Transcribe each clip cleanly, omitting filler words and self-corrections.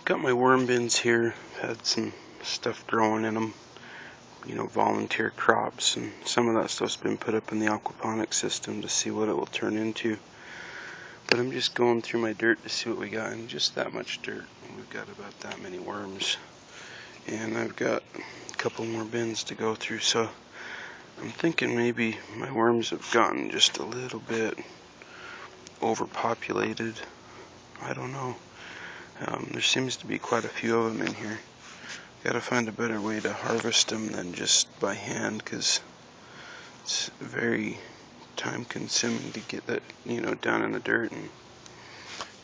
got my worm bins here. Had some stuff growing in them, volunteer crops, and some of that stuff's been put up in the aquaponics system to see what it will turn into. But I'm just going through my dirt to see what we got, and just that much dirt. We've got about that many worms, and I've got a couple more bins to go through, so I'm thinking maybe my worms have gotten just a little bit overpopulated. I don't know. There seems to be quite a few of them in here. Gotta find a better way to harvest them than just by hand, because it's very time consuming to get that down in the dirt and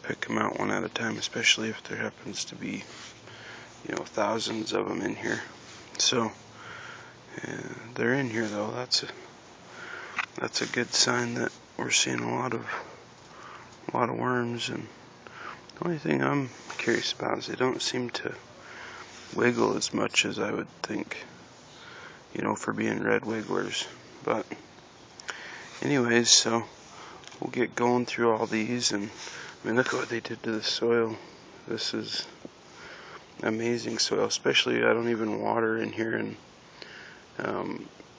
pick them out one at a time, especially if there happens to be thousands of them in here. So they're in here though. That's a good sign that we're seeing a lot of worms. And the only thing I'm curious about is they don't seem to wiggle as much as I would think, for being red wigglers. But anyways, so we'll get going through all these, and I mean, look at what they did to the soil. This is amazing soil, especially I don't even water in here, and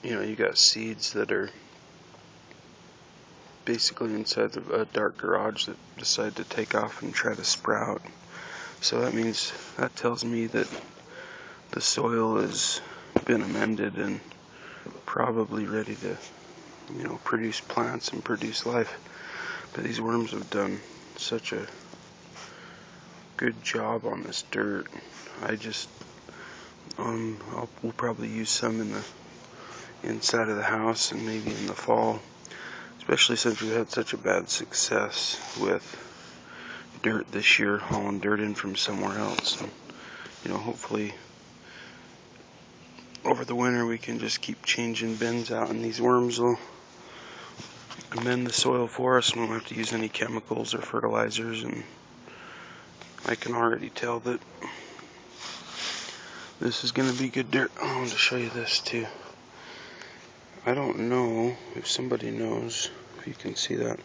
you got seeds that are basically inside of a dark garage that decide to take off and try to sprout. So that tells me that the soil has been amended and probably ready to produce plants and produce life. But these worms have done such a good job on this dirt. We'll probably use some in the inside of the house and maybe in the fall, especially since we've had such a bad success with dirt this year, hauling dirt in from somewhere else. And hopefully over the winter we can just keep changing bins out, and these worms will amend the soil for us, and we won't have to use any chemicals or fertilizers. And I can already tell that this is going to be good dirt. I want to show you this too. I don't know if somebody knows if you can see that.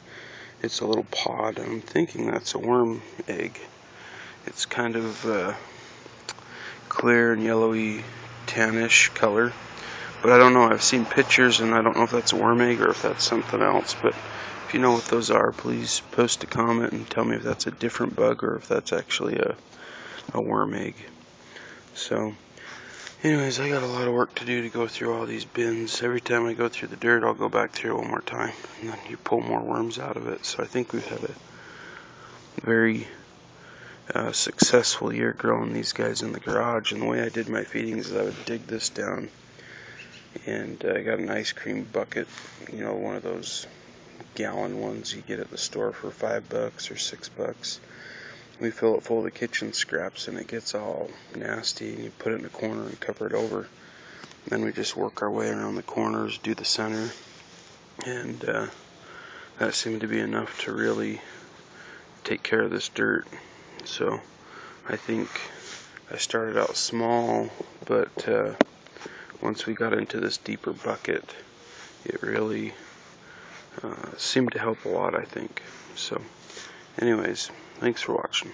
It's a little pod, and I'm thinking that's a worm egg. It's kind of clear and yellowy tannish color, but I don't know. I've seen pictures, and I don't know if that's a worm egg or if that's something else. But if you know what those are, please post a comment and tell me if that's a different bug or if that's actually a worm egg. So anyways, I got a lot of work to do to go through all these bins. Every time I go through the dirt, I'll go back through it one more time, and then you pull more worms out of it. So I think we've had a very successful year growing these guys in the garage. And the way I did my feedings is I would dig this down, and I got an ice cream bucket, one of those gallon ones you get at the store for $5 or $6. We fill it full of the kitchen scraps, and it gets all nasty, and you put it in a corner and cover it over. Then we just work our way around the corners, do the center, and that seemed to be enough to really take care of this dirt. So I think I started out small, but once we got into this deeper bucket, it really seemed to help a lot, I think. So anyways, thanks for watching.